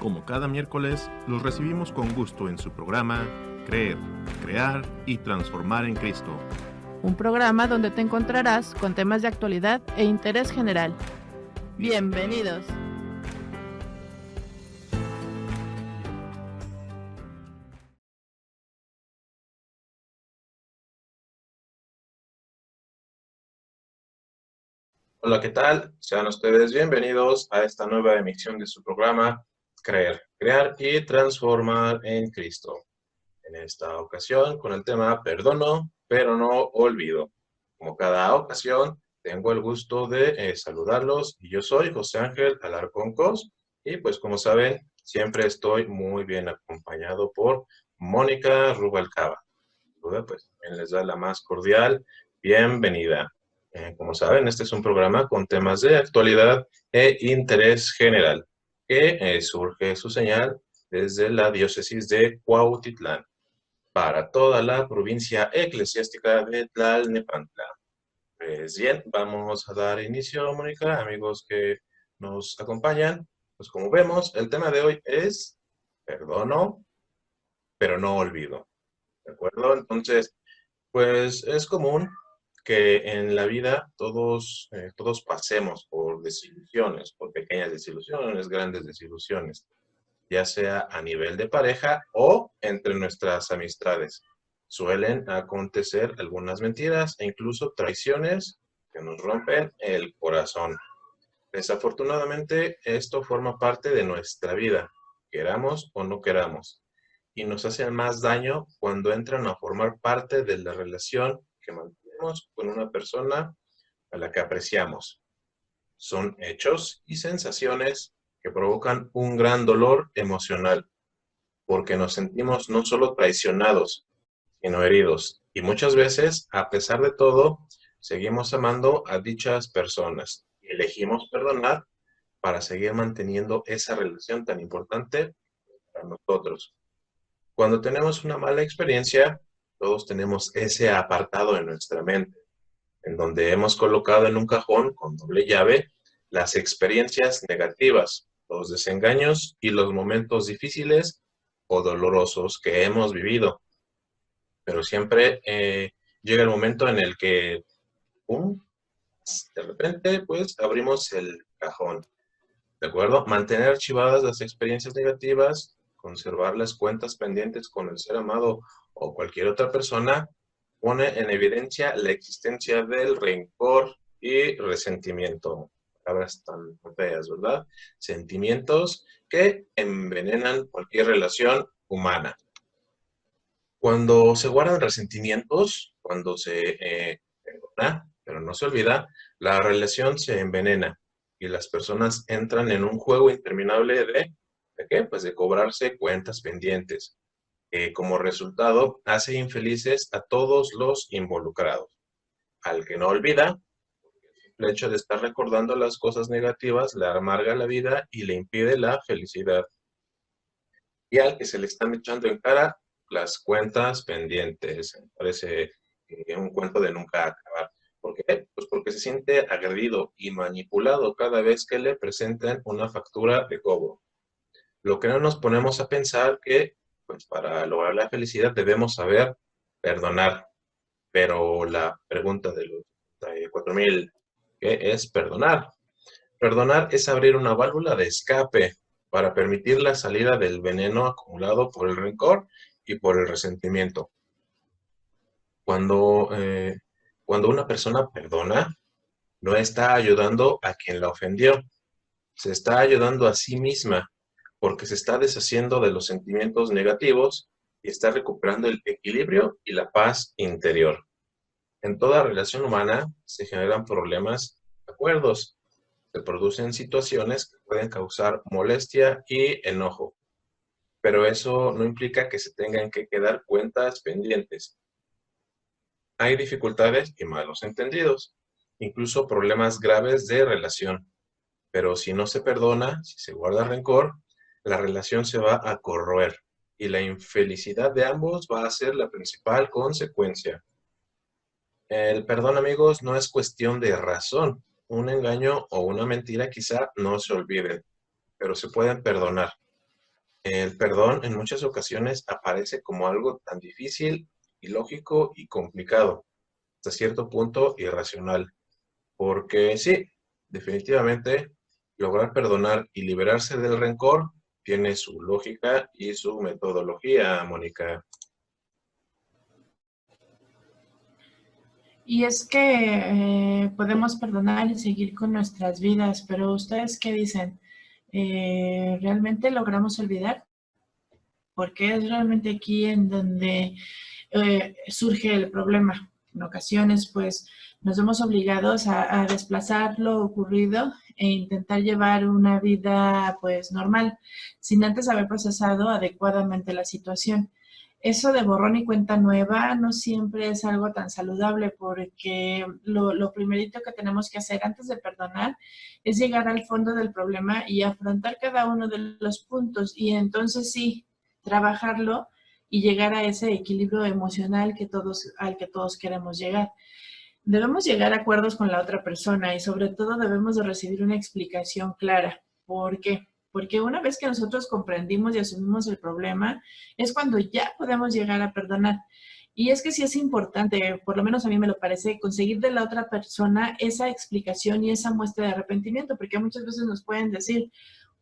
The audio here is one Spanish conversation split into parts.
Como cada miércoles, los recibimos con gusto en su programa Creer, Crear y Transformar en Cristo. Un programa donde te encontrarás con temas de actualidad e interés general. ¡Bienvenidos! Hola, ¿qué tal? Sean ustedes bienvenidos a esta nueva emisión de su programa Creer, Crear y Transformar en Cristo. En esta ocasión con el tema Perdono, pero no olvido. Como cada ocasión, tengo el gusto de saludarlos y yo soy José Ángel Alarcón Cos y pues como saben, siempre estoy muy bien acompañado por Mónica Rubalcaba. Pues también les da la más cordial bienvenida. Como saben, este es un programa con temas de actualidad e interés general, que surge su señal desde la diócesis de Cuautitlán, para toda la provincia eclesiástica de Tlalnepantla. Pues bien, vamos a dar inicio, Mónica, amigos que nos acompañan. Pues como vemos, el tema de hoy es perdono, pero no olvido. ¿De acuerdo? Entonces, pues es común que en la vida todos pasemos por desilusiones, por pequeñas desilusiones, grandes desilusiones, ya sea a nivel de pareja o entre nuestras amistades. Suelen acontecer algunas mentiras e incluso traiciones que nos rompen el corazón. Desafortunadamente, esto forma parte de nuestra vida, queramos o no queramos, y nos hacen más daño cuando entran a formar parte de la relación que mantenemos con una persona a la que apreciamos. Son hechos y sensaciones que provocan un gran dolor emocional, porque nos sentimos no solo traicionados, sino heridos, y muchas veces, a pesar de todo, seguimos amando a dichas personas y elegimos perdonar para seguir manteniendo esa relación tan importante para nosotros. Cuando tenemos una mala experiencia, todos tenemos ese apartado en nuestra mente, en donde hemos colocado en un cajón con doble llave las experiencias negativas, los desengaños y los momentos difíciles o dolorosos que hemos vivido. Pero siempre llega el momento en el que, ¡pum!, de repente, pues abrimos el cajón. ¿De acuerdo? Mantener archivadas las experiencias negativas, conservar las cuentas pendientes con el ser amado o cualquier otra persona, pone en evidencia la existencia del rencor y resentimiento. Palabras tan feas, ¿verdad? Sentimientos que envenenan cualquier relación humana. Cuando se guardan resentimientos, cuando se perdona, pero no se olvida, la relación se envenena y las personas entran en un juego interminable ¿de qué? Pues de cobrarse cuentas pendientes, que como resultado hace infelices a todos los involucrados. Al que no olvida, el hecho de estar recordando las cosas negativas le amarga la vida y le impide la felicidad. Y al que se le están echando en cara las cuentas pendientes. Me parece un cuento de nunca acabar. ¿Por qué? Pues porque se siente agredido y manipulado cada vez que le presenten una factura de cobro. Lo que no nos ponemos a pensar que, pues para lograr la felicidad debemos saber perdonar. Pero la pregunta de los 4,000, ¿qué es perdonar? Perdonar es abrir una válvula de escape para permitir la salida del veneno acumulado por el rencor y por el resentimiento. Cuando, cuando una persona perdona, no está ayudando a quien la ofendió, se está ayudando a sí misma porque se está deshaciendo de los sentimientos negativos y está recuperando el equilibrio y la paz interior. En toda relación humana se generan problemas, acuerdos, se producen situaciones que pueden causar molestia y enojo, pero eso no implica que se tengan que quedar cuentas pendientes. Hay dificultades y malos entendidos, incluso problemas graves de relación, pero si no se perdona, si se guarda rencor, la relación se va a corroer y la infelicidad de ambos va a ser la principal consecuencia. El perdón, amigos, no es cuestión de razón. Un engaño o una mentira quizá no se olviden, pero se pueden perdonar. El perdón en muchas ocasiones aparece como algo tan difícil, ilógico y complicado, hasta cierto punto irracional. Porque sí, definitivamente lograr perdonar y liberarse del rencor tiene su lógica y su metodología, Mónica. Y es que podemos perdonar y seguir con nuestras vidas, pero ¿ustedes qué dicen? ¿Realmente logramos olvidar? Porque es realmente aquí en donde surge el problema. En ocasiones, pues, nos vemos obligados a desplazar lo ocurrido e intentar llevar una vida, pues, normal, sin antes haber procesado adecuadamente la situación. Eso de borrón y cuenta nueva no siempre es algo tan saludable porque lo primerito que tenemos que hacer antes de perdonar es llegar al fondo del problema y afrontar cada uno de los puntos y entonces sí, trabajarlo y llegar a ese equilibrio emocional al que todos queremos llegar. Debemos llegar a acuerdos con la otra persona y sobre todo debemos de recibir una explicación clara. ¿Por qué? Porque una vez que nosotros comprendimos y asumimos el problema, es cuando ya podemos llegar a perdonar. Y es que sí es importante, por lo menos a mí me lo parece, conseguir de la otra persona esa explicación y esa muestra de arrepentimiento, porque muchas veces nos pueden decir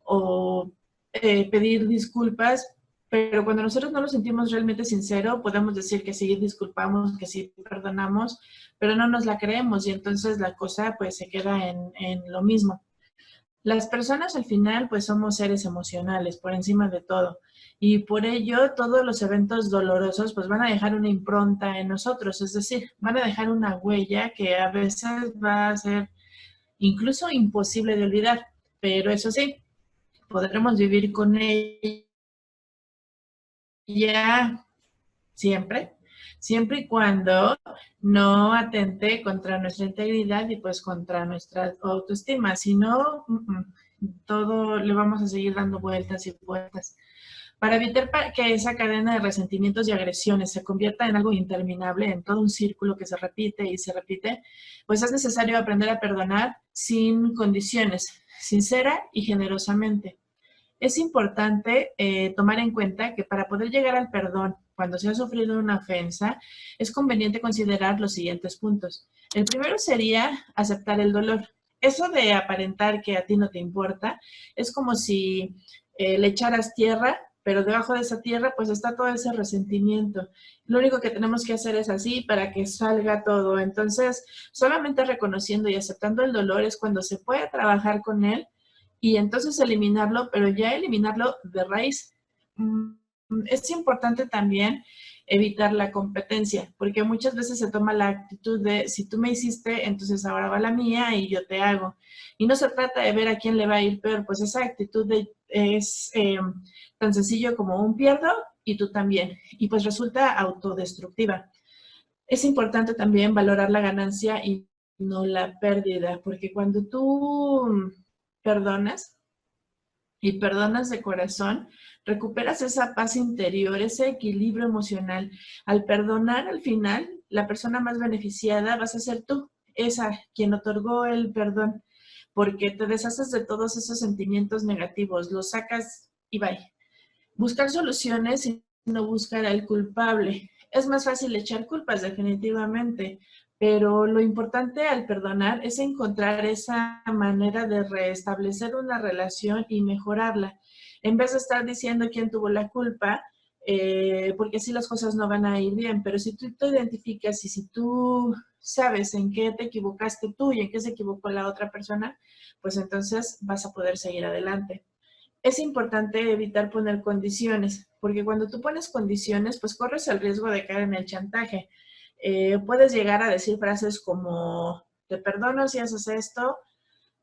o pedir disculpas, pero cuando nosotros no lo sentimos realmente sincero, podemos decir que sí disculpamos, que sí perdonamos, pero no nos la creemos y entonces la cosa pues se queda en lo mismo. Las personas al final pues somos seres emocionales por encima de todo y por ello todos los eventos dolorosos pues van a dejar una impronta en nosotros, es decir, van a dejar una huella que a veces va a ser incluso imposible de olvidar, pero eso sí, podremos vivir con ella siempre, siempre y cuando no atente contra nuestra integridad y pues contra nuestra autoestima, si no, todo le vamos a seguir dando vueltas y vueltas. Para evitar que esa cadena de resentimientos y agresiones se convierta en algo interminable, en todo un círculo que se repite y se repite, pues es necesario aprender a perdonar sin condiciones, sincera y generosamente. Es importante tomar en cuenta que para poder llegar al perdón cuando se ha sufrido una ofensa, es conveniente considerar los siguientes puntos. El primero sería aceptar el dolor. Eso de aparentar que a ti no te importa es como si le echaras tierra, pero debajo de esa tierra pues está todo ese resentimiento. Lo único que tenemos que hacer es así para que salga todo. Entonces, solamente reconociendo y aceptando el dolor es cuando se puede trabajar con él y entonces eliminarlo, pero ya eliminarlo de raíz. Es importante también evitar la competencia, porque muchas veces se toma la actitud de si tú me hiciste, entonces ahora va la mía y yo te hago. Y no se trata de ver a quién le va a ir peor, pues esa actitud es tan sencillo como un pierdo y tú también. Y pues resulta autodestructiva. Es importante también valorar la ganancia y no la pérdida, porque cuando tú perdonas y perdonas de corazón, recuperas esa paz interior, ese equilibrio emocional. Al perdonar, al final, la persona más beneficiada vas a ser tú, esa quien otorgó el perdón, porque te deshaces de todos esos sentimientos negativos, los sacas y bye. Buscar soluciones y no buscar al culpable. Es más fácil echar culpas, definitivamente, pero lo importante al perdonar es encontrar esa manera de restablecer una relación y mejorarla. En vez de estar diciendo quién tuvo la culpa, porque así las cosas no van a ir bien, pero si tú te identificas y si tú sabes en qué te equivocaste tú y en qué se equivocó la otra persona, pues entonces vas a poder seguir adelante. Es importante evitar poner condiciones, porque cuando tú pones condiciones, pues corres el riesgo de caer en el chantaje. Puedes llegar a decir frases como, te perdono si haces esto,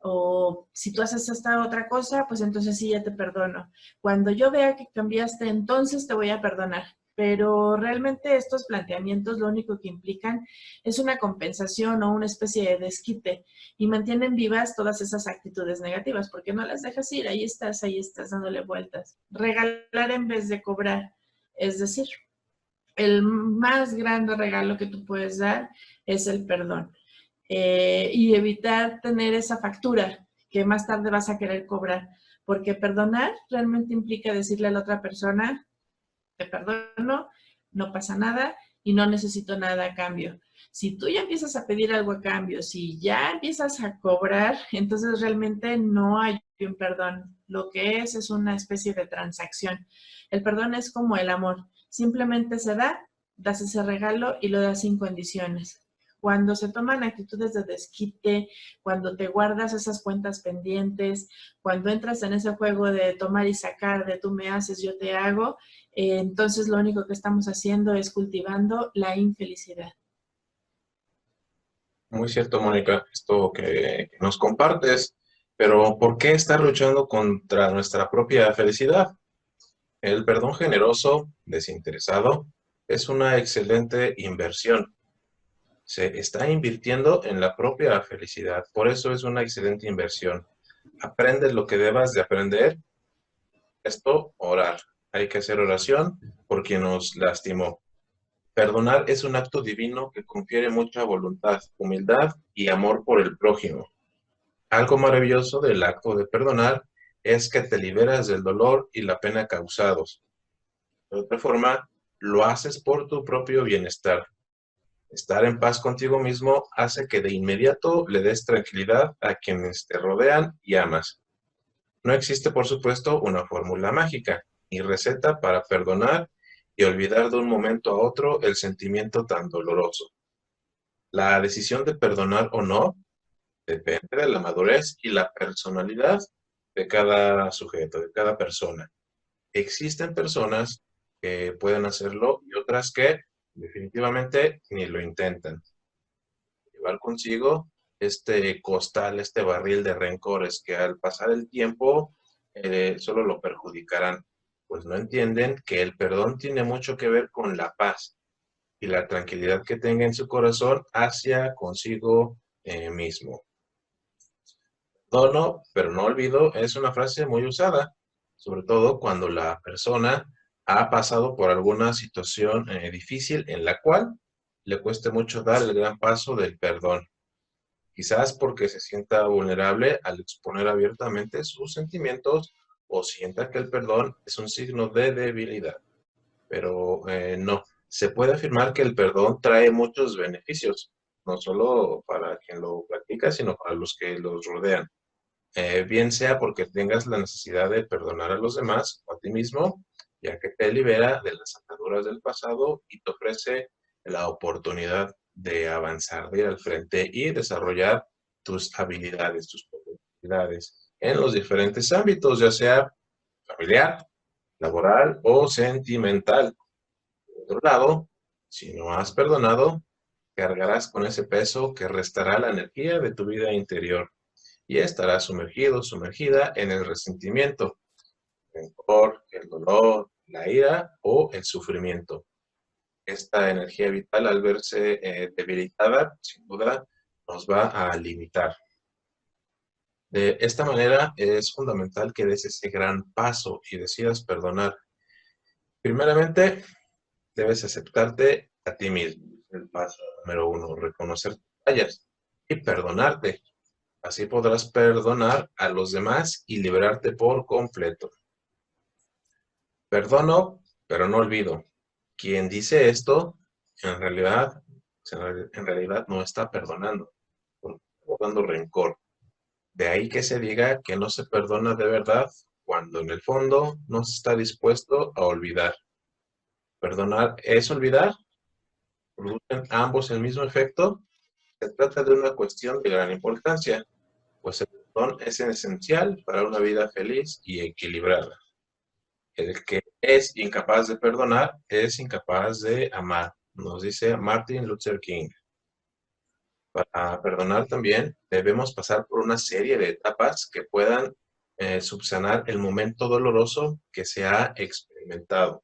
o si tú haces esta otra cosa, pues entonces sí, ya te perdono. Cuando yo vea que cambiaste, entonces te voy a perdonar. Pero realmente estos planteamientos lo único que implican es una compensación o una especie de desquite y mantienen vivas todas esas actitudes negativas porque no las dejas ir, ahí estás dándole vueltas. Regalar en vez de cobrar, es decir, el más grande regalo que tú puedes dar es el perdón. Y evitar tener esa factura que más tarde vas a querer cobrar. Porque perdonar realmente implica decirle a la otra persona, te perdono, no pasa nada y no necesito nada a cambio. Si tú ya empiezas a pedir algo a cambio, si ya empiezas a cobrar, entonces realmente no hay un perdón. Lo que es una especie de transacción. El perdón es como el amor. Simplemente se da, das ese regalo y lo das sin condiciones. Cuando se toman actitudes de desquite, cuando te guardas esas cuentas pendientes, cuando entras en ese juego de tomar y sacar, de tú me haces, yo te hago, entonces lo único que estamos haciendo es cultivando la infelicidad. Muy cierto, Mónica, esto que nos compartes, pero ¿por qué estar luchando contra nuestra propia felicidad? El perdón generoso, desinteresado, es una excelente inversión. Se está invirtiendo en la propia felicidad, por eso es una excelente inversión. Aprendes lo que debas de aprender. Esto, orar. Hay que hacer oración por quien nos lastimó. Perdonar es un acto divino que confiere mucha voluntad, humildad y amor por el prójimo. Algo maravilloso del acto de perdonar es que te liberas del dolor y la pena causados. De otra forma, lo haces por tu propio bienestar. Estar en paz contigo mismo hace que de inmediato le des tranquilidad a quienes te rodean y amas. No existe, por supuesto, una fórmula mágica ni receta para perdonar y olvidar de un momento a otro el sentimiento tan doloroso. La decisión de perdonar o no depende de la madurez y la personalidad de cada sujeto, de cada persona. Existen personas que pueden hacerlo y otras que definitivamente ni lo intentan. Llevar consigo este costal, este barril de rencores que al pasar el tiempo solo lo perjudicarán, pues no entienden que el perdón tiene mucho que ver con la paz y la tranquilidad que tenga en su corazón hacia consigo mismo. Perdono, pero no olvido, es una frase muy usada, sobre todo cuando la persona ha pasado por alguna situación difícil en la cual le cueste mucho dar el gran paso del perdón. Quizás porque se sienta vulnerable al exponer abiertamente sus sentimientos o sienta que el perdón es un signo de debilidad. Pero no, se puede afirmar que el perdón trae muchos beneficios, no solo para quien lo practica, sino para los que los rodean. Bien sea porque tengas la necesidad de perdonar a los demás o a ti mismo, ya que te libera de las ataduras del pasado y te ofrece la oportunidad de avanzar, de ir al frente y desarrollar tus habilidades, tus potencialidades en los diferentes ámbitos, ya sea familiar, laboral o sentimental. Por otro lado, si no has perdonado, cargarás con ese peso que restará la energía de tu vida interior y estarás sumergido, sumergida en el resentimiento, el rencor, el dolor, la ira o el sufrimiento. Esta energía vital, al verse debilitada, sin duda, nos va a limitar. De esta manera, es fundamental que des ese gran paso y decidas perdonar. Primeramente, debes aceptarte a ti mismo. El paso número 1, reconocer tus fallas y perdonarte. Así podrás perdonar a los demás y liberarte por completo. Perdono, pero no olvido. Quien dice esto, en realidad no está perdonando, porque está guardando rencor. De ahí que se diga que no se perdona de verdad cuando en el fondo no se está dispuesto a olvidar. Perdonar es olvidar, producen ambos el mismo efecto. Se trata de una cuestión de gran importancia, pues el perdón es esencial para una vida feliz y equilibrada. El que es incapaz de perdonar es incapaz de amar, nos dice Martin Luther King. Para perdonar también debemos pasar por una serie de etapas que puedan subsanar el momento doloroso que se ha experimentado.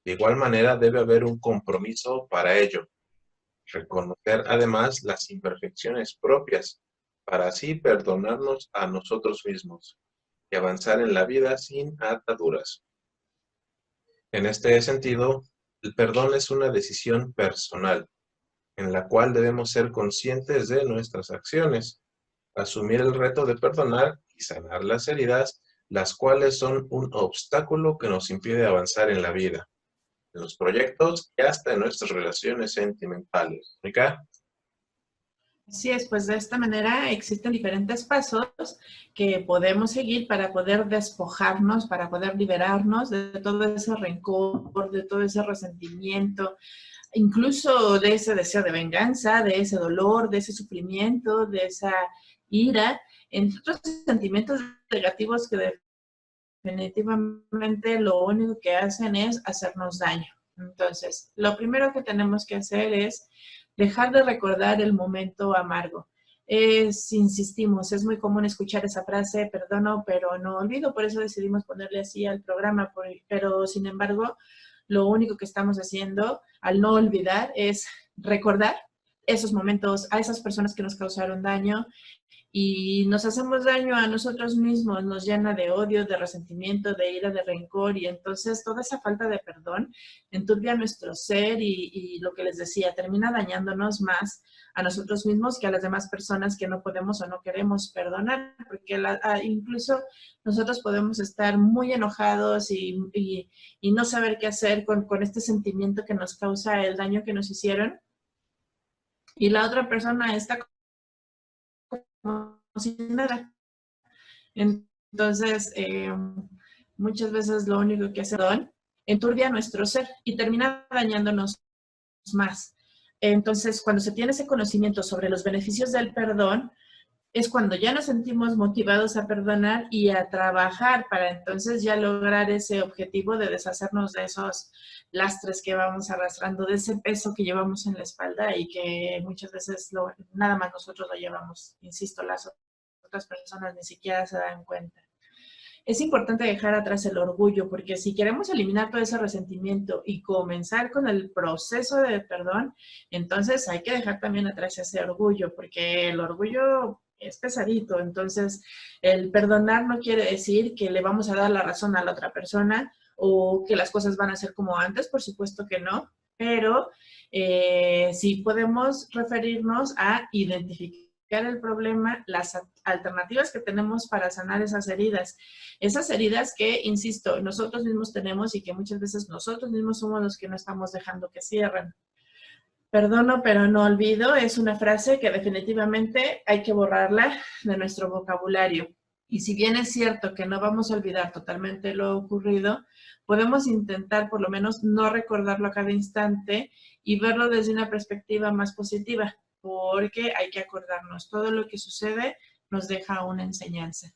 De igual manera debe haber un compromiso para ello. Reconocer además las imperfecciones propias para así perdonarnos a nosotros mismos y avanzar en la vida sin ataduras. En este sentido, el perdón es una decisión personal, en la cual debemos ser conscientes de nuestras acciones, asumir el reto de perdonar y sanar las heridas, las cuales son un obstáculo que nos impide avanzar en la vida, en los proyectos y hasta en nuestras relaciones sentimentales. ¿Mónica? Así es, pues de esta manera existen diferentes pasos que podemos seguir para poder despojarnos, para poder liberarnos de todo ese rencor, de todo ese resentimiento, incluso de ese deseo de venganza, de ese dolor, de ese sufrimiento, de esa ira, entre otros sentimientos negativos que definitivamente lo único que hacen es hacernos daño. Entonces, lo primero que tenemos que hacer es dejar de recordar el momento amargo. Insistimos, es muy común escuchar esa frase, perdono, pero no olvido, por eso decidimos ponerle así al programa, pero sin embargo, lo único que estamos haciendo al no olvidar es recordar esos momentos a esas personas que nos causaron daño y nos hacemos daño a nosotros mismos, nos llena de odio, de resentimiento, de ira, de rencor y entonces toda esa falta de perdón enturbia nuestro ser y lo que les decía, termina dañándonos más a nosotros mismos que a las demás personas que no podemos o no queremos perdonar, porque incluso nosotros podemos estar muy enojados y no saber qué hacer con este sentimiento que nos causa el daño que nos hicieron y la otra persona está como si nada. Entonces, muchas veces lo único que hace enturbia nuestro ser y termina dañándonos más. Entonces, cuando se tiene ese conocimiento sobre los beneficios del perdón, es cuando ya nos sentimos motivados a perdonar y a trabajar para entonces ya lograr ese objetivo de deshacernos de esos lastres que vamos arrastrando, de ese peso que llevamos en la espalda y que muchas veces nada más nosotros lo llevamos. Insisto, las otras personas ni siquiera se dan cuenta. Es importante dejar atrás el orgullo, porque si queremos eliminar todo ese resentimiento y comenzar con el proceso de perdón, entonces hay que dejar también atrás ese orgullo, porque el orgullo es pesadito. Entonces, el perdonar no quiere decir que le vamos a dar la razón a la otra persona o que las cosas van a ser como antes, por supuesto que no, pero sí podemos referirnos a identificar el problema, las alternativas que tenemos para sanar esas heridas que, insisto, nosotros mismos tenemos y que muchas veces nosotros mismos somos los que no estamos dejando que cierren. Perdono, pero no olvido, es una frase que definitivamente hay que borrarla de nuestro vocabulario. Y si bien es cierto que no vamos a olvidar totalmente lo ocurrido, podemos intentar por lo menos no recordarlo a cada instante y verlo desde una perspectiva más positiva, porque hay que acordarnos, todo lo que sucede nos deja una enseñanza.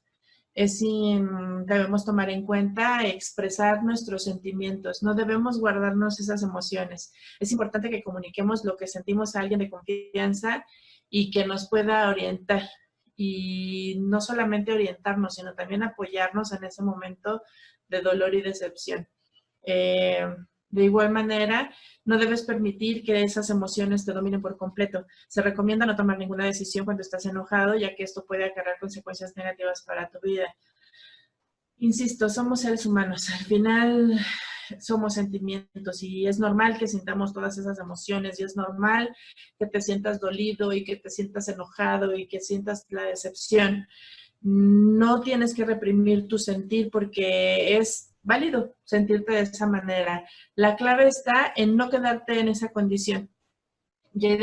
Debemos tomar en cuenta expresar nuestros sentimientos, no debemos guardarnos esas emociones. Es importante que comuniquemos lo que sentimos a alguien de confianza y que nos pueda orientar. Y no solamente orientarnos, sino también apoyarnos en ese momento de dolor y decepción. De igual manera, no debes permitir que esas emociones te dominen por completo. Se recomienda no tomar ninguna decisión cuando estás enojado, ya que esto puede acarrear consecuencias negativas para tu vida. Insisto, somos seres humanos. Al final somos sentimientos y es normal que sintamos todas esas emociones y es normal que te sientas dolido y que te sientas enojado y que sientas la decepción. No tienes que reprimir tu sentir porque es válido sentirte de esa manera. La clave está en no quedarte en esa condición. Ya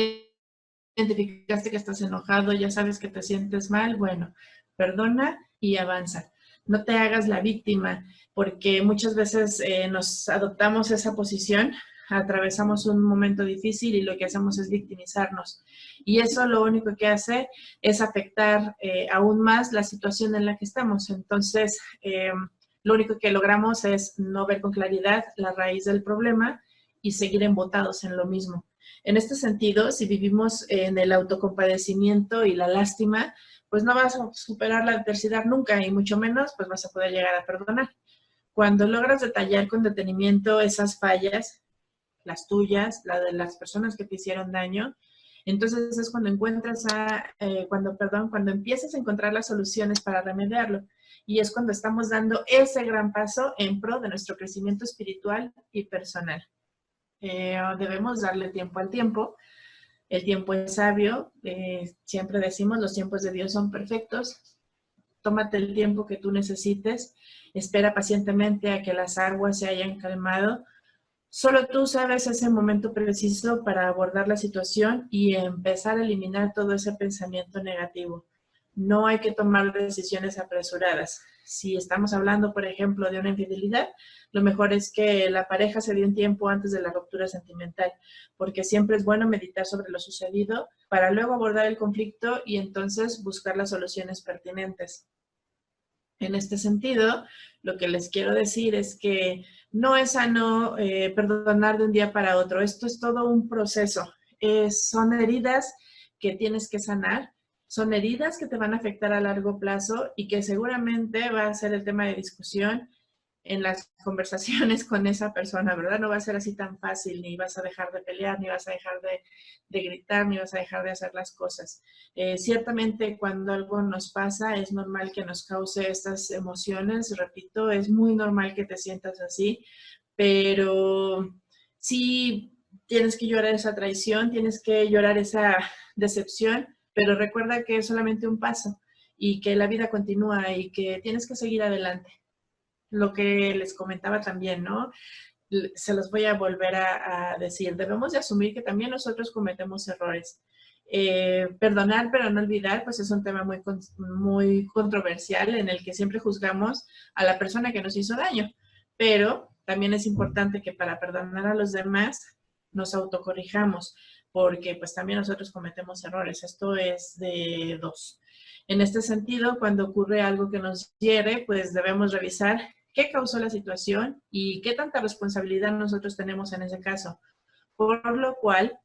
identificaste que estás enojado, ya sabes que te sientes mal, bueno, perdona y avanza. No te hagas la víctima, porque muchas veces nos adoptamos esa posición, atravesamos un momento difícil y lo que hacemos es victimizarnos. Y eso lo único que hace es afectar aún más la situación en la que estamos. Entonces, lo único que logramos es no ver con claridad la raíz del problema y seguir embotados en lo mismo. En este sentido, si vivimos en el autocompadecimiento y la lástima, pues no vas a superar la adversidad nunca y mucho menos pues vas a poder llegar a perdonar. Cuando logras detallar con detenimiento esas fallas, las tuyas, la de las personas que te hicieron daño, entonces es cuando cuando empiezas a encontrar las soluciones para remediarlo. Y es cuando estamos dando ese gran paso en pro de nuestro crecimiento espiritual y personal. Debemos darle tiempo al tiempo. El tiempo es sabio, siempre decimos, los tiempos de Dios son perfectos. Tómate el tiempo que tú necesites, espera pacientemente a que las aguas se hayan calmado. Solo tú sabes ese momento preciso para abordar la situación y empezar a eliminar todo ese pensamiento negativo. No hay que tomar decisiones apresuradas. Si estamos hablando, por ejemplo, de una infidelidad, lo mejor es que la pareja se dé un tiempo antes de la ruptura sentimental, porque siempre es bueno meditar sobre lo sucedido para luego abordar el conflicto y entonces buscar las soluciones pertinentes. En este sentido, lo que les quiero decir es que no es sano perdonar de un día para otro. Esto es todo un proceso. Son heridas que tienes que sanar, son heridas que te van a afectar a largo plazo y que seguramente va a ser el tema de discusión en las conversaciones con esa persona, ¿verdad? No va a ser así tan fácil, ni vas a dejar de pelear, ni vas a dejar de gritar, ni vas a dejar de hacer las cosas. Ciertamente cuando algo nos pasa es normal que nos cause estas emociones, repito, es muy normal que te sientas así, pero sí tienes que llorar esa traición, tienes que llorar esa decepción, pero recuerda que es solamente un paso y que la vida continúa y que tienes que seguir adelante. Lo que les comentaba también, ¿no? Se los voy a volver a decir. Debemos de asumir que también nosotros cometemos errores. Perdonar pero no olvidar, pues es un tema muy controversial en el que siempre juzgamos a la persona que nos hizo daño. Pero también es importante que para perdonar a los demás nos autocorrijamos, porque pues también nosotros cometemos errores. Esto es de dos. En este sentido, cuando ocurre algo que nos hiere, pues debemos revisar qué causó la situación y qué tanta responsabilidad nosotros tenemos en ese caso. Por lo cual,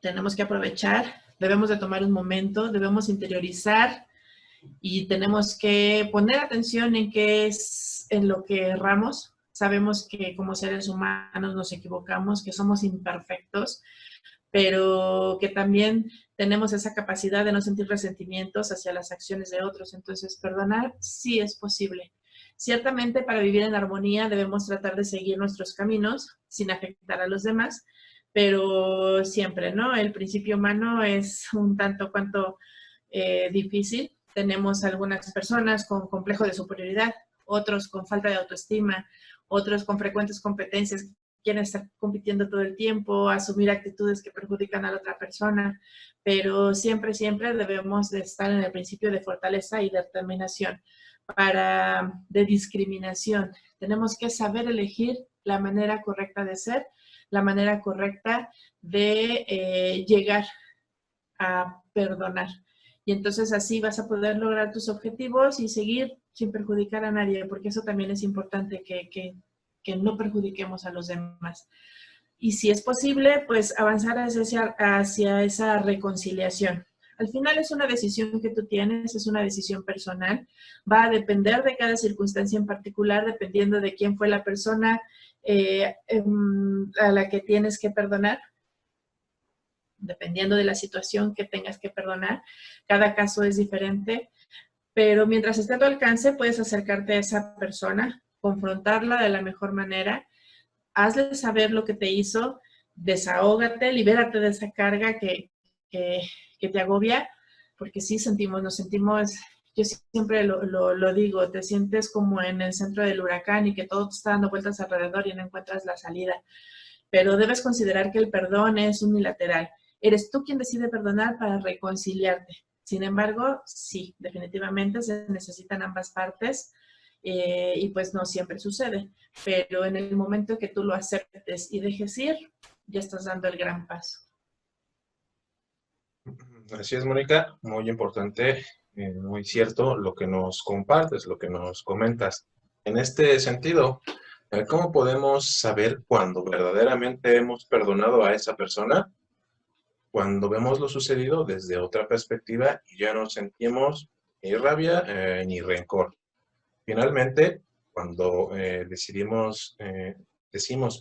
tenemos que aprovechar, debemos de tomar un momento, debemos interiorizar y tenemos que poner atención en qué es en lo que erramos. Sabemos que como seres humanos nos equivocamos, que somos imperfectos, pero que también tenemos esa capacidad de no sentir resentimientos hacia las acciones de otros. Entonces, perdonar sí es posible. Ciertamente, para vivir en armonía debemos tratar de seguir nuestros caminos sin afectar a los demás, pero siempre, ¿no? El principio humano es un tanto cuanto difícil. Tenemos algunas personas con complejo de superioridad, otros con falta de autoestima, otros con frecuentes competencias, quieren estar compitiendo todo el tiempo, asumir actitudes que perjudican a la otra persona, pero siempre, siempre debemos de estar en el principio de fortaleza y determinación. De discriminación, tenemos que saber elegir la manera correcta de ser, la manera correcta de llegar a perdonar. Y entonces así vas a poder lograr tus objetivos y seguir sin perjudicar a nadie, porque eso también es importante, que no perjudiquemos a los demás. Y si es posible, pues avanzar hacia esa reconciliación. Al final es una decisión que tú tienes, es una decisión personal, va a depender de cada circunstancia en particular, dependiendo de quién fue la persona a la que tienes que perdonar, dependiendo de la situación que tengas que perdonar. Cada caso es diferente, pero mientras esté a tu alcance, puedes acercarte a esa persona, confrontarla de la mejor manera, hazle saber lo que te hizo, desahógate, libérate de esa carga que te agobia, porque sí nos sentimos, yo siempre lo digo, te sientes como en el centro del huracán y que todo te está dando vueltas alrededor y no encuentras la salida. Pero debes considerar que el perdón es unilateral. Eres tú quien decide perdonar para reconciliarte. Sin embargo, sí, definitivamente se necesitan ambas partes y pues no siempre sucede. Pero en el momento que tú lo aceptes y dejes ir, ya estás dando el gran paso. Así es, Mónica, muy importante, muy cierto lo que nos compartes, lo que nos comentas. En este sentido, ¿cómo podemos saber cuándo verdaderamente hemos perdonado a esa persona? Cuando vemos lo sucedido desde otra perspectiva y ya no sentimos ni rabia ni rencor. Finalmente, cuando decimos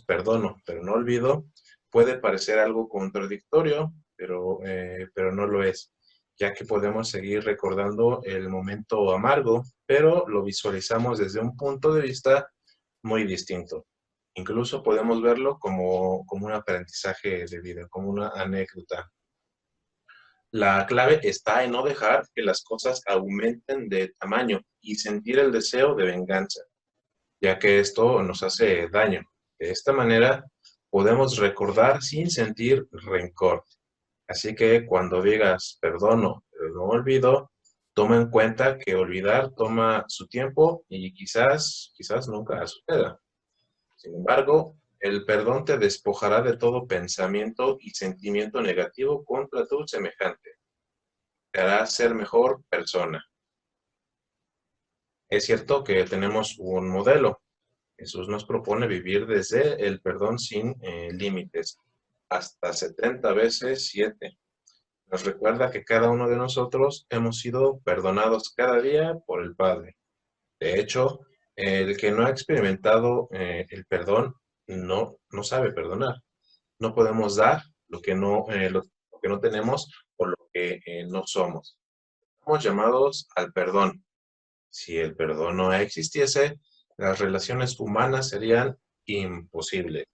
perdono, pero no olvido, puede parecer algo contradictorio, pero no lo es, ya que podemos seguir recordando el momento amargo, pero lo visualizamos desde un punto de vista muy distinto. Incluso podemos verlo como un aprendizaje de vida, como una anécdota. La clave está en no dejar que las cosas aumenten de tamaño y sentir el deseo de venganza, ya que esto nos hace daño. De esta manera podemos recordar sin sentir rencor. Así que cuando digas perdono, pero no olvido, toma en cuenta que olvidar toma su tiempo y quizás nunca suceda. Sin embargo, el perdón te despojará de todo pensamiento y sentimiento negativo contra tu semejante. Te hará ser mejor persona. Es cierto que tenemos un modelo. Jesús nos propone vivir desde el perdón sin límites, hasta 70 veces 7. Nos recuerda que cada uno de nosotros hemos sido perdonados cada día por el Padre. De hecho, el que no ha experimentado el perdón no sabe perdonar. No podemos dar lo que no tenemos o lo que no somos. Estamos llamados al perdón. Si el perdón no existiese, las relaciones humanas serían imposibles.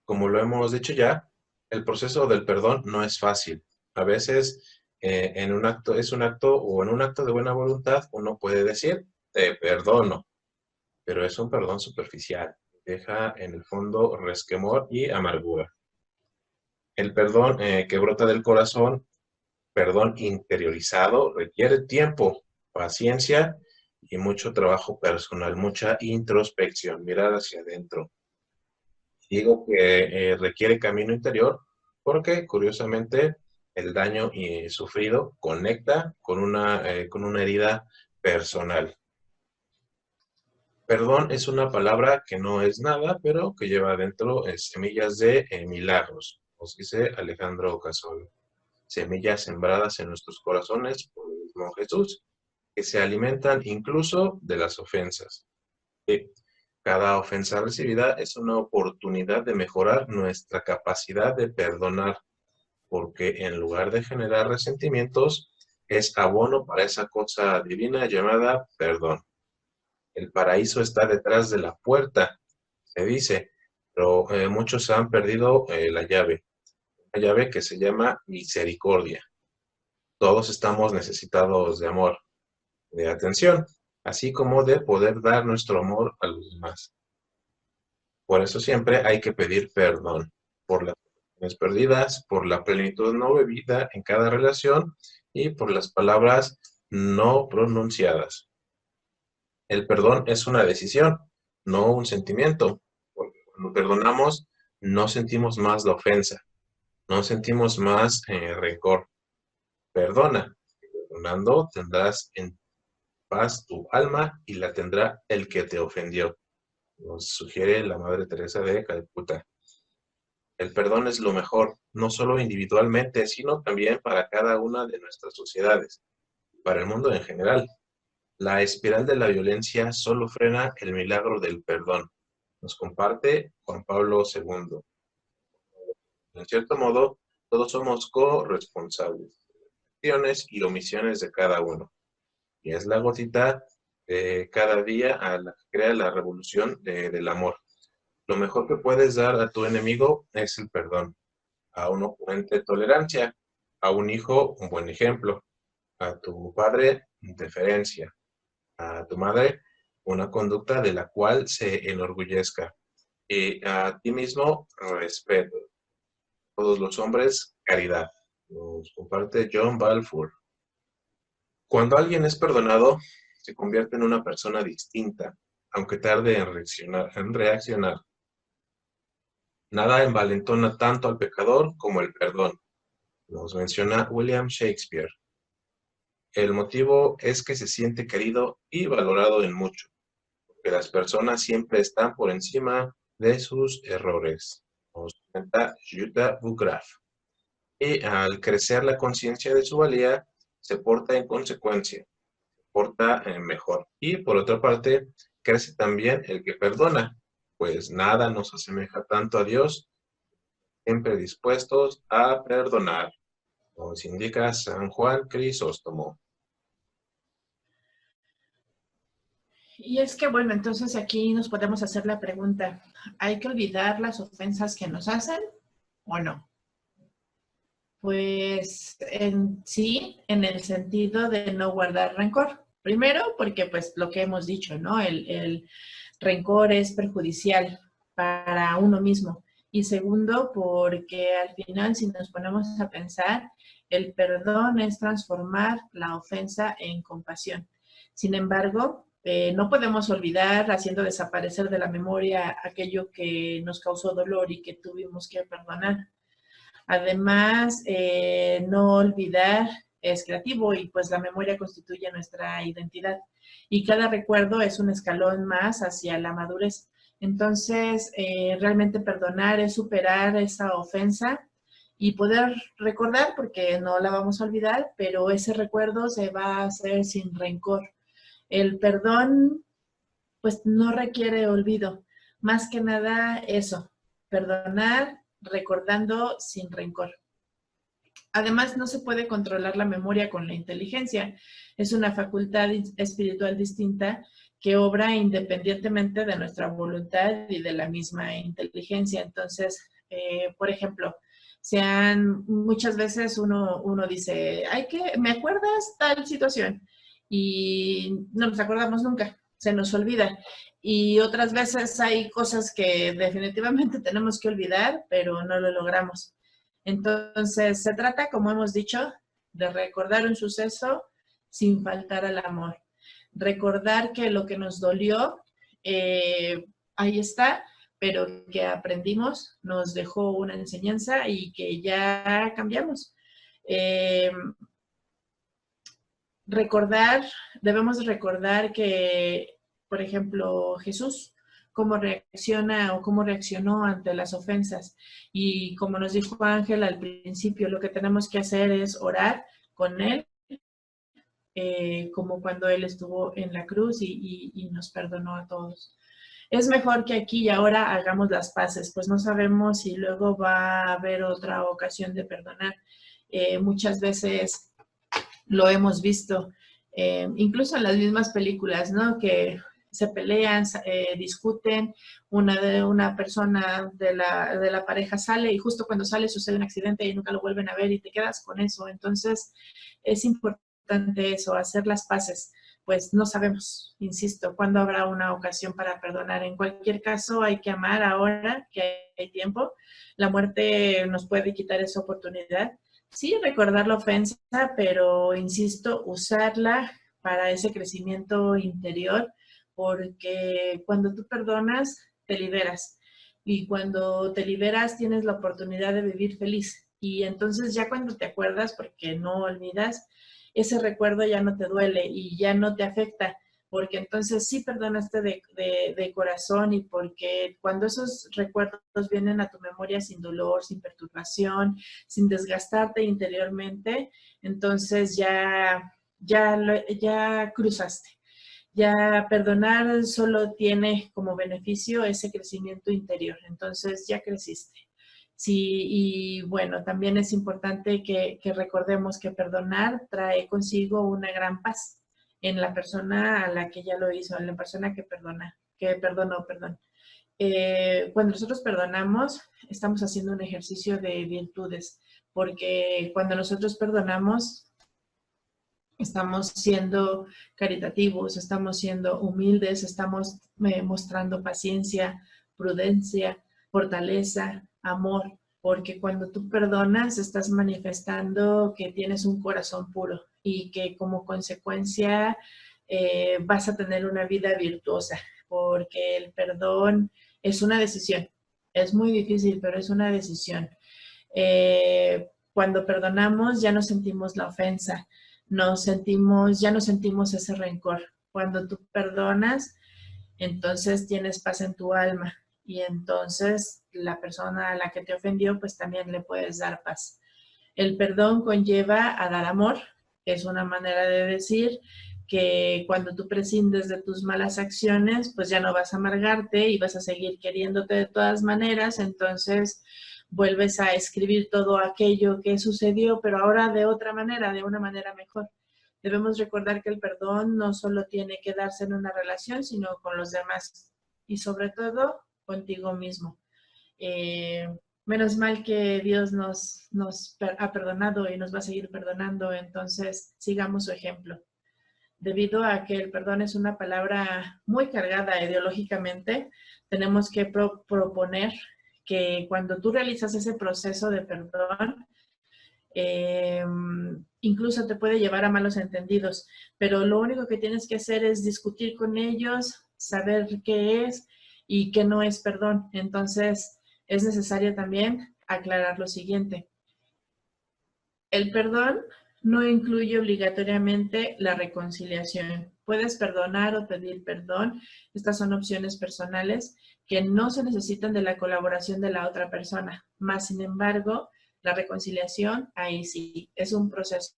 Como lo hemos dicho ya, el proceso del perdón no es fácil. A veces en un acto de buena voluntad uno puede decir, te perdono, pero es un perdón superficial. Deja en el fondo resquemor y amargura. El perdón que brota del corazón, perdón interiorizado, requiere tiempo, paciencia y mucho trabajo personal, mucha introspección, mirar hacia adentro. Digo que requiere camino interior porque, curiosamente, el daño sufrido conecta con una herida personal. Perdón es una palabra que no es nada, pero que lleva adentro semillas de milagros, nos dice Alejandro Casolo. Semillas sembradas en nuestros corazones por el mismo Jesús, que se alimentan incluso de las ofensas. Sí, cada ofensa recibida es una oportunidad de mejorar nuestra capacidad de perdonar, porque en lugar de generar resentimientos, es abono para esa cosa divina llamada perdón. El paraíso está detrás de la puerta, se dice, pero muchos han perdido la llave, una llave que se llama misericordia. Todos estamos necesitados de amor, de atención, así como de poder dar nuestro amor a los demás. Por eso siempre hay que pedir perdón por las relaciones perdidas, por la plenitud no bebida en cada relación y por las palabras no pronunciadas. El perdón es una decisión, no un sentimiento, porque cuando perdonamos no sentimos más la ofensa, no sentimos más rencor. Perdona, perdonando tendrás en paz tu alma y la tendrá el que te ofendió, nos sugiere la Madre Teresa de Calcuta. El perdón es lo mejor, no solo individualmente, sino también para cada una de nuestras sociedades, para el mundo en general. La espiral de la violencia solo frena el milagro del perdón, nos comparte Juan Pablo II. En cierto modo, todos somos corresponsables de las acciones y omisiones de cada uno. Y es la gotita de cada día a la que crea la revolución del amor. Lo mejor que puedes dar a tu enemigo es el perdón. A un oponente tolerancia, a un hijo un buen ejemplo, a tu padre deferencia, a tu madre una conducta de la cual se enorgullezca y a ti mismo respeto. Todos los hombres caridad. Nos comparte John Balfour. Cuando alguien es perdonado, se convierte en una persona distinta, aunque tarde en reaccionar. Nada envalentona tanto al pecador como el perdón, nos menciona William Shakespeare. El motivo es que se siente querido y valorado en mucho, porque las personas siempre están por encima de sus errores, nos comenta Jutta Bugraf. Y al crecer la conciencia de su valía, se porta en consecuencia, se porta mejor. Y por otra parte, crece también el que perdona, pues nada nos asemeja tanto a Dios, siempre dispuestos a perdonar, nos indica San Juan Crisóstomo. Y es que, bueno, entonces aquí nos podemos hacer la pregunta, ¿hay que olvidar las ofensas que nos hacen o no? Pues sí, en el sentido de no guardar rencor. Primero, porque pues lo que hemos dicho, ¿no? El rencor es perjudicial para uno mismo. Y segundo, porque al final, si nos ponemos a pensar, el perdón es transformar la ofensa en compasión. Sin embargo, no podemos olvidar haciendo desaparecer de la memoria aquello que nos causó dolor y que tuvimos que perdonar. Además, no olvidar es creativo y pues la memoria constituye nuestra identidad y cada recuerdo es un escalón más hacia la madurez. Entonces, realmente perdonar es superar esa ofensa y poder recordar, porque no la vamos a olvidar, pero ese recuerdo se va a hacer sin rencor. El perdón, pues no requiere olvido, más que nada eso, perdonar recordando sin rencor. Además, no se puede controlar la memoria con la inteligencia. Es una facultad espiritual distinta que obra independientemente de nuestra voluntad y de la misma inteligencia. Entonces, por ejemplo, muchas veces uno dice, ¿me acuerdas tal situación? Y no nos acordamos nunca, se nos olvida. Y otras veces hay cosas que definitivamente tenemos que olvidar, pero no lo logramos. Entonces, se trata, como hemos dicho, de recordar un suceso sin faltar al amor. Recordar que lo que nos dolió, ahí está, pero que aprendimos, nos dejó una enseñanza y que ya cambiamos. Debemos recordar que, por ejemplo, Jesús, cómo reacciona o cómo reaccionó ante las ofensas. Y como nos dijo Ángel al principio, lo que tenemos que hacer es orar con él, como cuando él estuvo en la cruz y nos perdonó a todos. Es mejor que aquí y ahora hagamos las paces, pues no sabemos si luego va a haber otra ocasión de perdonar. Muchas veces lo hemos visto, incluso en las mismas películas, ¿no? Que se pelean, discuten, una persona de la pareja sale y justo cuando sale sucede un accidente y nunca lo vuelven a ver y te quedas con eso. Entonces, es importante eso, hacer las paces. Pues no sabemos, insisto, cuándo habrá una ocasión para perdonar. En cualquier caso, hay que amar ahora que hay tiempo. La muerte nos puede quitar esa oportunidad. Sí, recordar la ofensa, pero insisto, usarla para ese crecimiento interior, porque cuando tú perdonas, te liberas. Y cuando te liberas, tienes la oportunidad de vivir feliz. Y entonces ya cuando te acuerdas, porque no olvidas, ese recuerdo ya no te duele y ya no te afecta, porque entonces sí perdonaste de corazón y porque cuando esos recuerdos vienen a tu memoria sin dolor, sin perturbación, sin desgastarte interiormente, entonces ya cruzaste. Ya perdonar solo tiene como beneficio ese crecimiento interior, entonces ya creciste. Sí, y bueno, también es importante que recordemos que perdonar trae consigo una gran paz en la persona a la que ya lo hizo, en la persona que perdonó, perdón. Cuando nosotros perdonamos, estamos haciendo un ejercicio de virtudes, porque cuando nosotros perdonamos, estamos siendo caritativos, estamos siendo humildes, estamos mostrando paciencia, prudencia, fortaleza, amor, porque cuando tú perdonas estás manifestando que tienes un corazón puro y que como consecuencia vas a tener una vida virtuosa, porque el perdón es una decisión. Es muy difícil, pero es una decisión. Cuando perdonamos ya no sentimos la ofensa, ya no sentimos ese rencor. Cuando tú perdonas, entonces tienes paz en tu alma y entonces la persona a la que te ofendió, pues también le puedes dar paz. El perdón conlleva a dar amor, que es una manera de decir que cuando tú prescindes de tus malas acciones, pues ya no vas a amargarte y vas a seguir queriéndote de todas maneras, entonces vuelves a escribir todo aquello que sucedió, pero ahora de otra manera, de una manera mejor. Debemos recordar que el perdón no solo tiene que darse en una relación, sino con los demás y sobre todo contigo mismo. Menos mal que Dios nos ha perdonado y nos va a seguir perdonando, entonces sigamos su ejemplo. Debido a que el perdón es una palabra muy cargada ideológicamente, tenemos que proponer que cuando tú realizas ese proceso de perdón, incluso te puede llevar a malos entendidos, pero lo único que tienes que hacer es discutir con ellos, saber qué es y qué no es perdón. Entonces, es necesario también aclarar lo siguiente. El perdón no incluye obligatoriamente la reconciliación. Puedes perdonar o pedir perdón. Estas son opciones personales que no se necesitan de la colaboración de la otra persona. Más sin embargo, la reconciliación, ahí sí, es un proceso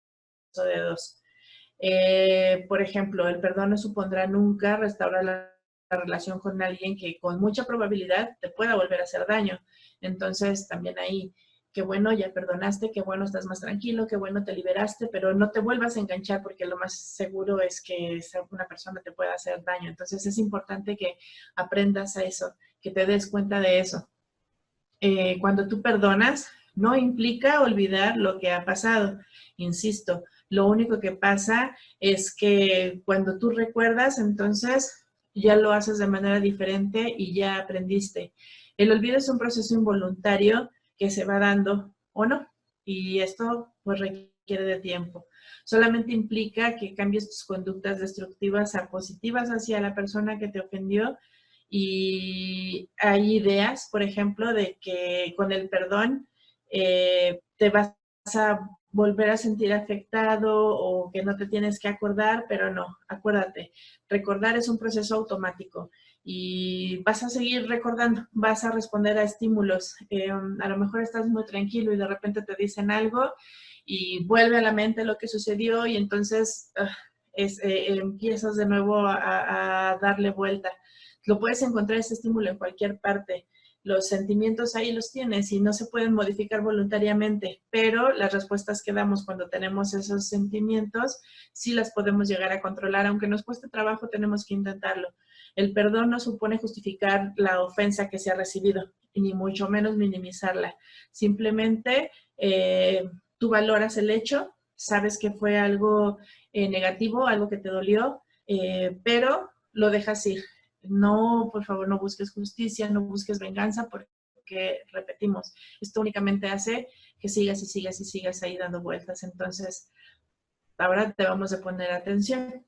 de dos. Por ejemplo, el perdón no supondrá nunca restaurar la relación con alguien que con mucha probabilidad te pueda volver a hacer daño. Entonces, también ahí, qué bueno, ya perdonaste, qué bueno, estás más tranquilo, qué bueno, te liberaste, pero no te vuelvas a enganchar porque lo más seguro es que una persona te pueda hacer daño. Entonces, es importante que aprendas a eso, que te des cuenta de eso. Cuando tú perdonas, no implica olvidar lo que ha pasado. Insisto, lo único que pasa es que cuando tú recuerdas, entonces ya lo haces de manera diferente y ya aprendiste. El olvido es un proceso involuntario que se va dando o no, y esto pues requiere de tiempo. Solamente implica que cambies tus conductas destructivas a positivas hacia la persona que te ofendió. Y hay ideas, por ejemplo, de que con el perdón te vas a volver a sentir afectado o que no te tienes que acordar, pero no, acuérdate, recordar es un proceso automático y vas a seguir recordando, vas a responder a estímulos. A lo mejor estás muy tranquilo y de repente te dicen algo y vuelve a la mente lo que sucedió y entonces empiezas de nuevo a darle vuelta. Lo puedes encontrar ese estímulo en cualquier parte. Los sentimientos ahí los tienes y no se pueden modificar voluntariamente, pero las respuestas que damos cuando tenemos esos sentimientos sí las podemos llegar a controlar. Aunque nos cueste trabajo, tenemos que intentarlo. El perdón no supone justificar la ofensa que se ha recibido, ni mucho menos minimizarla. Simplemente tú valoras el hecho, sabes que fue algo negativo, algo que te dolió, pero lo dejas ir. No, por favor, no busques justicia, no busques venganza, porque, repetimos, esto únicamente hace que sigas y sigas y sigas ahí dando vueltas. Entonces, ahora te vamos a poner atención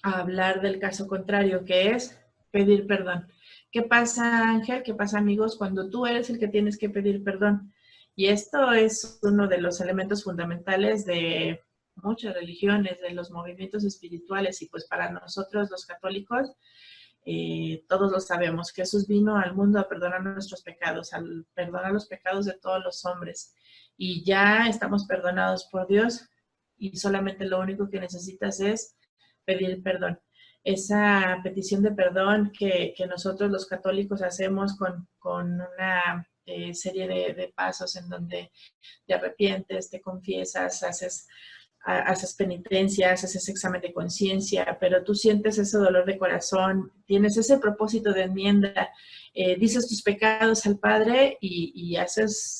a hablar del caso contrario, que es pedir perdón. ¿Qué pasa, Ángel? ¿Qué pasa, amigos, cuando tú eres el que tienes que pedir perdón? Y esto es uno de los elementos fundamentales de muchas religiones, de los movimientos espirituales, y pues para nosotros los católicos, todos lo sabemos, Jesús vino al mundo a perdonar nuestros pecados, a perdonar los pecados de todos los hombres. Y ya estamos perdonados por Dios y solamente lo único que necesitas es pedir perdón. Esa petición de perdón que nosotros los católicos hacemos con una serie de pasos en donde te arrepientes, te confiesas, haces penitencia, haces ese examen de conciencia, pero tú sientes ese dolor de corazón, tienes ese propósito de enmienda, dices tus pecados al Padre y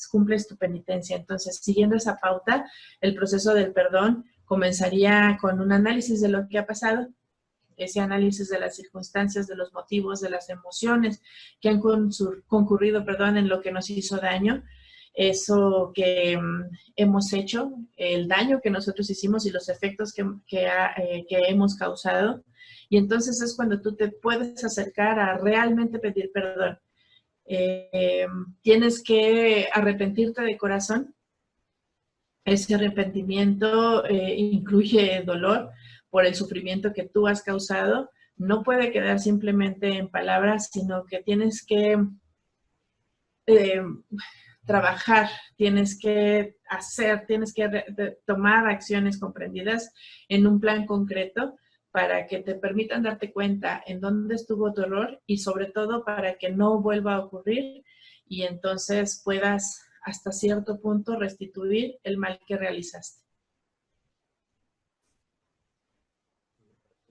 cumples tu penitencia. Entonces, siguiendo esa pauta, el proceso del perdón comenzaría con un análisis de lo que ha pasado, ese análisis de las circunstancias, de los motivos, de las emociones que han concurrido, en lo que nos hizo daño, eso que hemos hecho, el daño que nosotros hicimos y los efectos que hemos causado. Y entonces es cuando tú te puedes acercar a realmente pedir perdón. Tienes que arrepentirte de corazón. Ese arrepentimiento incluye dolor por el sufrimiento que tú has causado. No puede quedar simplemente en palabras, sino que tienes que trabajar, tienes que tomar acciones comprendidas en un plan concreto para que te permitan darte cuenta en dónde estuvo tu error y sobre todo para que no vuelva a ocurrir y entonces puedas hasta cierto punto restituir el mal que realizaste.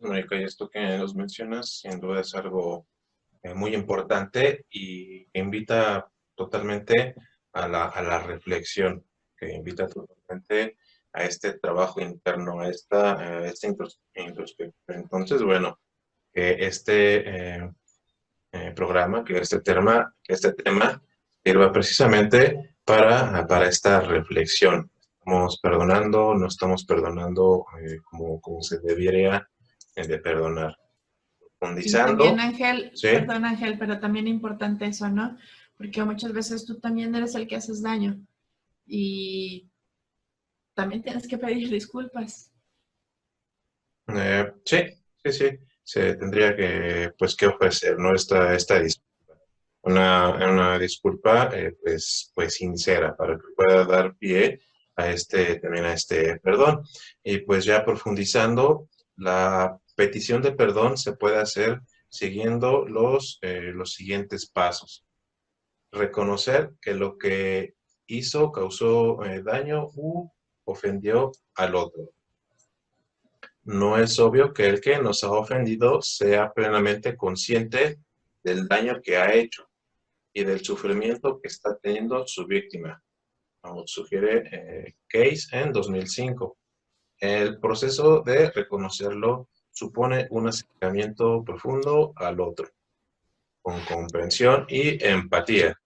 Mónica, y esto que nos mencionas sin duda es algo muy importante y que invita totalmente a la reflexión, que invita totalmente a este trabajo interno, a esta introspección. Entonces, bueno, que programa, que este tema sirva precisamente para esta reflexión. ¿Estamos perdonando? ¿No estamos perdonando como se debería de perdonar? Sí, también Profundizando, Ángel, ¿sí? perdón Ángel, pero también importante eso, ¿no? Porque muchas veces tú también eres el que haces daño y también tienes que pedir disculpas. Sí, sí, sí. Se tendría que ofrecer, ¿no? Esta una disculpa pues sincera para que pueda dar pie también a este perdón. Y pues ya profundizando, la petición de perdón se puede hacer siguiendo los siguientes pasos. Reconocer que lo que hizo causó daño u ofendió al otro. No es obvio que el que nos ha ofendido sea plenamente consciente del daño que ha hecho y del sufrimiento que está teniendo su víctima, como sugiere Case en 2005. El proceso de reconocerlo supone un acercamiento profundo al otro, con comprensión y empatía,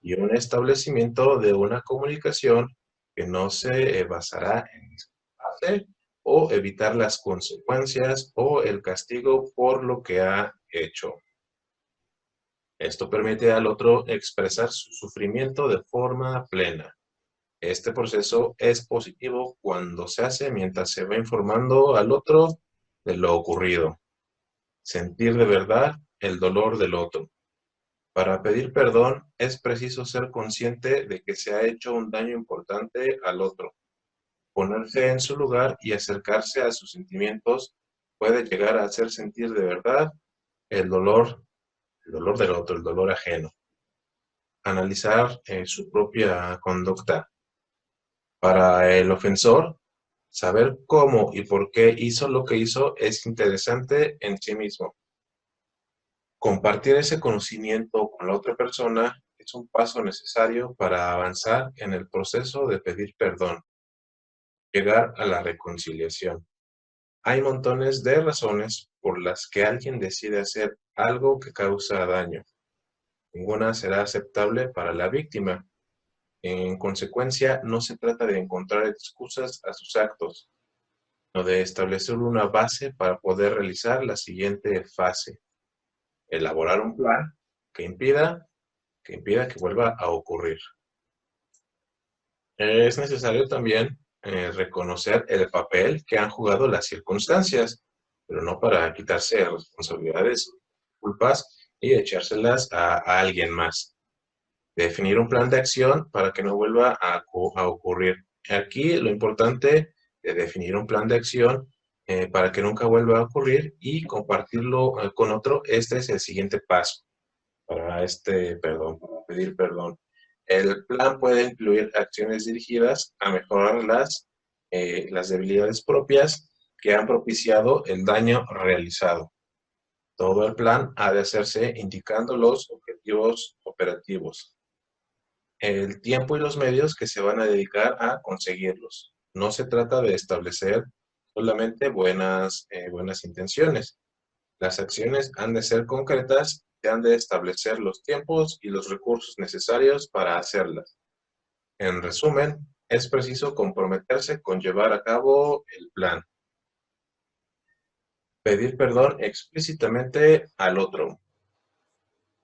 y un establecimiento de una comunicación que no se basará en disculparse o evitar las consecuencias o el castigo por lo que ha hecho. Esto permite al otro expresar su sufrimiento de forma plena. Este proceso es positivo cuando se hace mientras se va informando al otro de lo ocurrido. Sentir de verdad el dolor del otro. Para pedir perdón es preciso ser consciente de que se ha hecho un daño importante al otro. Ponerse en su lugar y acercarse a sus sentimientos puede llegar a hacer sentir de verdad el dolor del otro, el dolor ajeno. Analizar su propia conducta. Para el ofensor, saber cómo y por qué hizo lo que hizo es interesante en sí mismo. Compartir ese conocimiento con la otra persona es un paso necesario para avanzar en el proceso de pedir perdón, llegar a la reconciliación. Hay montones de razones por las que alguien decide hacer algo que causa daño. Ninguna será aceptable para la víctima. En consecuencia, no se trata de encontrar excusas a sus actos, sino de establecer una base para poder realizar la siguiente fase. Elaborar un plan que impida que vuelva a ocurrir. Es necesario también reconocer el papel que han jugado las circunstancias, pero no para quitarse responsabilidades, culpas y echárselas a alguien más. Definir un plan de acción para que no vuelva a ocurrir. Aquí lo importante de definir un plan de acción para que nunca vuelva a ocurrir y compartirlo con otro. Este es el siguiente paso para para pedir perdón. El plan puede incluir acciones dirigidas a mejorar las debilidades propias que han propiciado el daño realizado. Todo el plan ha de hacerse indicando los objetivos operativos, el tiempo y los medios que se van a dedicar a conseguirlos. No se trata de establecer solamente buenas intenciones. Las acciones han de ser concretas y han de establecer los tiempos y los recursos necesarios para hacerlas. En resumen, es preciso comprometerse con llevar a cabo el plan. Pedir perdón explícitamente al otro.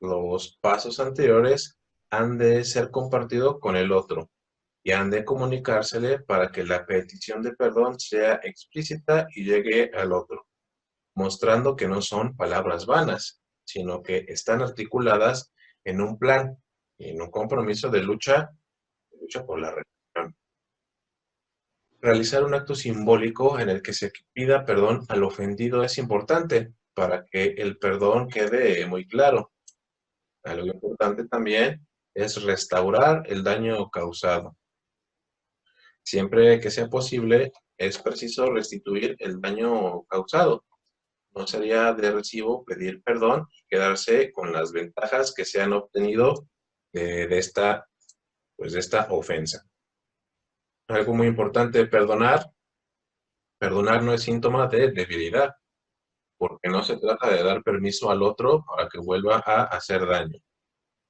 Los pasos anteriores han de ser compartidos con el otro y han de comunicársele para que la petición de perdón sea explícita y llegue al otro, mostrando que no son palabras vanas, sino que están articuladas en un plan y en un compromiso de lucha por la relación. Realizar un acto simbólico en el que se pida perdón al ofendido es importante para que el perdón quede muy claro. Algo importante también es restaurar el daño causado. Siempre que sea posible, es preciso restituir el daño causado. No sería de recibo pedir perdón y quedarse con las ventajas que se han obtenido de esta ofensa. Algo muy importante, perdonar no es síntoma de debilidad, porque no se trata de dar permiso al otro para que vuelva a hacer daño,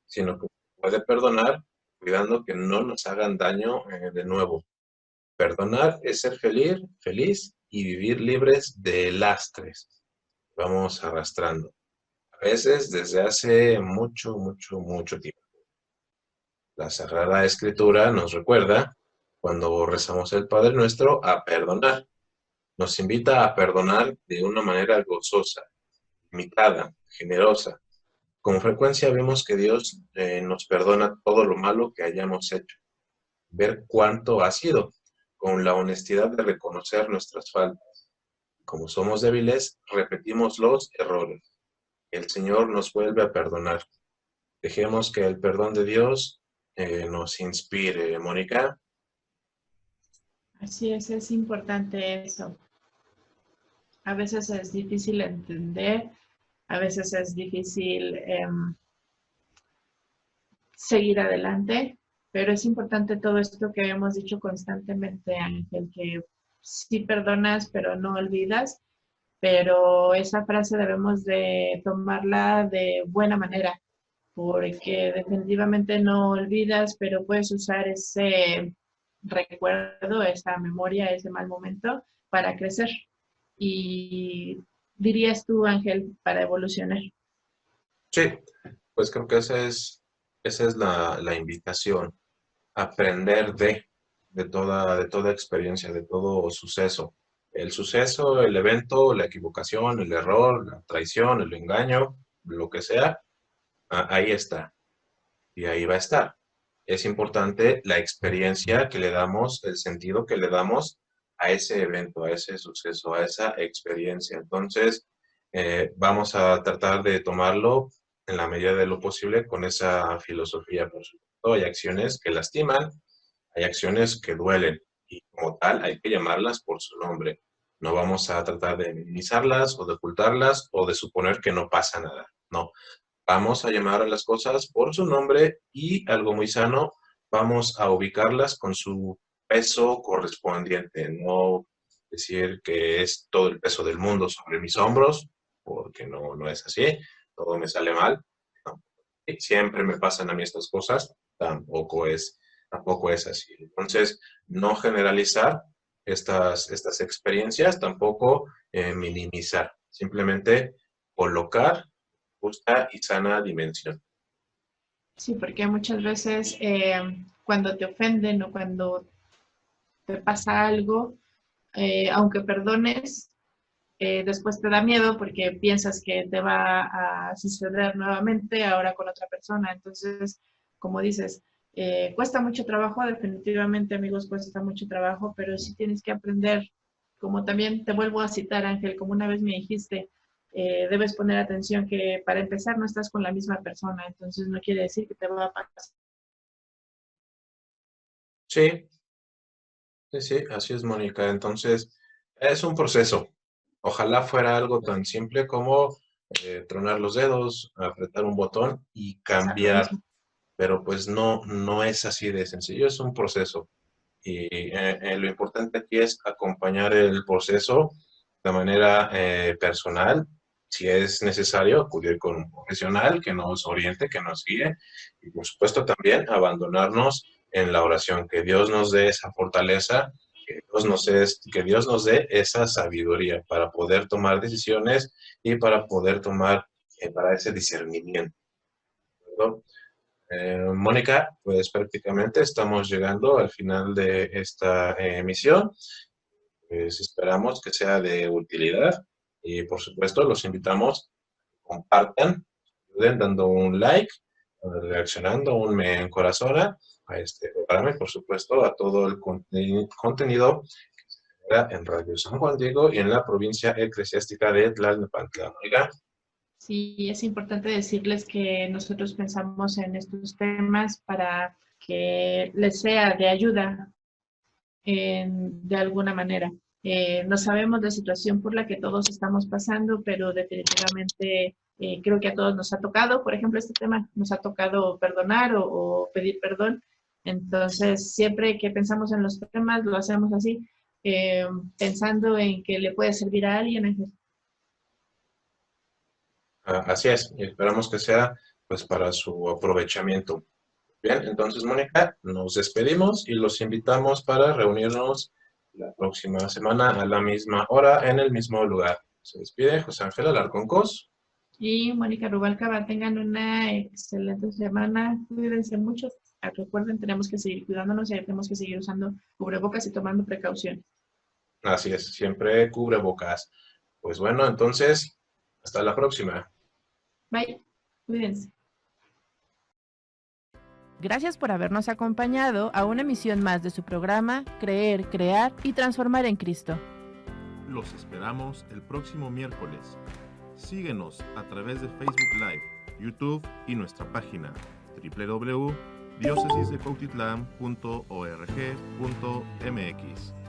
sino que puede perdonar cuidando que no nos hagan daño de nuevo. Perdonar es ser feliz y vivir libres de lastres. Vamos arrastrando. A veces desde hace mucho, mucho, mucho tiempo. La Sagrada Escritura nos recuerda, cuando rezamos el Padre Nuestro, a perdonar. Nos invita a perdonar de una manera gozosa, limitada, generosa. Con frecuencia vemos que Dios nos perdona todo lo malo que hayamos hecho. Ver cuánto ha sido, con la honestidad de reconocer nuestras faltas. Como somos débiles, repetimos los errores. El Señor nos vuelve a perdonar. Dejemos que el perdón de Dios nos inspire. Mónica. Así es importante eso. A veces es difícil entender, a veces es difícil seguir adelante, pero es importante todo esto que hemos dicho constantemente, Ángel, que sí perdonas, pero no olvidas, pero esa frase debemos de tomarla de buena manera, porque definitivamente no olvidas, pero puedes usar ese recuerdo, esa memoria, ese mal momento para crecer. Y dirías tú, Ángel, para evolucionar. Sí, pues creo que esa es la invitación. Aprender de toda experiencia, de todo suceso. El suceso, el evento, la equivocación, el error, la traición, el engaño, lo que sea, ahí está. Y ahí va a estar. Es importante la experiencia que le damos, el sentido que le damos a ese evento, a ese suceso, a esa experiencia. Entonces, vamos a tratar de tomarlo en la medida de lo posible con esa filosofía. Por supuesto, hay acciones que lastiman, hay acciones que duelen y como tal hay que llamarlas por su nombre. No vamos a tratar de minimizarlas o de ocultarlas o de suponer que no pasa nada. No, vamos a llamar a las cosas por su nombre y, algo muy sano, vamos a ubicarlas con su peso correspondiente. No decir que es todo el peso del mundo sobre mis hombros, porque no es así, todo me sale mal. No. Y siempre me pasan a mí estas cosas, tampoco es así. Entonces, no generalizar estas experiencias, tampoco minimizar, simplemente colocar justa y sana dimensión. Sí, porque muchas veces cuando te ofenden o cuando te pasa algo, aunque perdones, después te da miedo porque piensas que te va a suceder nuevamente ahora con otra persona. Entonces, como dices, cuesta mucho trabajo, definitivamente, amigos, cuesta mucho trabajo, pero sí tienes que aprender, como también te vuelvo a citar, Ángel, como una vez me dijiste, debes poner atención que para empezar no estás con la misma persona, entonces no quiere decir que te va a pasar. Sí, sí, así es, Mónica. Entonces, es un proceso. Ojalá fuera algo tan simple como tronar los dedos, apretar un botón y Lo cambiar, mismo. pero pues no es así de sencillo, es un proceso. Y lo importante aquí es acompañar el proceso de manera personal. Si es necesario, acudir con un profesional que nos oriente, que nos guíe. Y por supuesto también abandonarnos en la oración. Que Dios nos dé esa fortaleza, que Dios nos dé esa sabiduría para poder tomar decisiones y para poder tomar para ese discernimiento, ¿no? Mónica, pues prácticamente estamos llegando al final de esta emisión. Pues esperamos que sea de utilidad y por supuesto los invitamos a que compartan, ayuden dando un like, reaccionando, un me encorazona a este programa y por supuesto a todo el contenido que se genera en Radio San Juan Diego y en la provincia eclesiástica de Tlalnepantla. Oiga. Sí, es importante decirles que nosotros pensamos en estos temas para que les sea de ayuda de alguna manera. No sabemos la situación por la que todos estamos pasando, pero definitivamente creo que a todos nos ha tocado, por ejemplo, este tema, nos ha tocado perdonar o pedir perdón. Entonces, siempre que pensamos en los temas, lo hacemos así, pensando en que le puede servir a alguien, Ángel. Así es, y esperamos que sea pues para su aprovechamiento. Bien, entonces Mónica, nos despedimos y los invitamos para reunirnos la próxima semana a la misma hora en el mismo lugar. Se despide José Ángel Alarcón Cos. Y Mónica Rubalcaba, tengan una excelente semana, cuídense mucho. Recuerden, tenemos que seguir cuidándonos y tenemos que seguir usando cubrebocas y tomando precauciones. Así es, siempre cubrebocas. Pues bueno, entonces, hasta la próxima. Bye, cuídense. Gracias por habernos acompañado a una emisión más de su programa Creer, Crear y Transformar en Cristo. Los esperamos el próximo miércoles. Síguenos a través de Facebook Live, YouTube y nuestra página www.diocesisdecuautitlán.org.mx.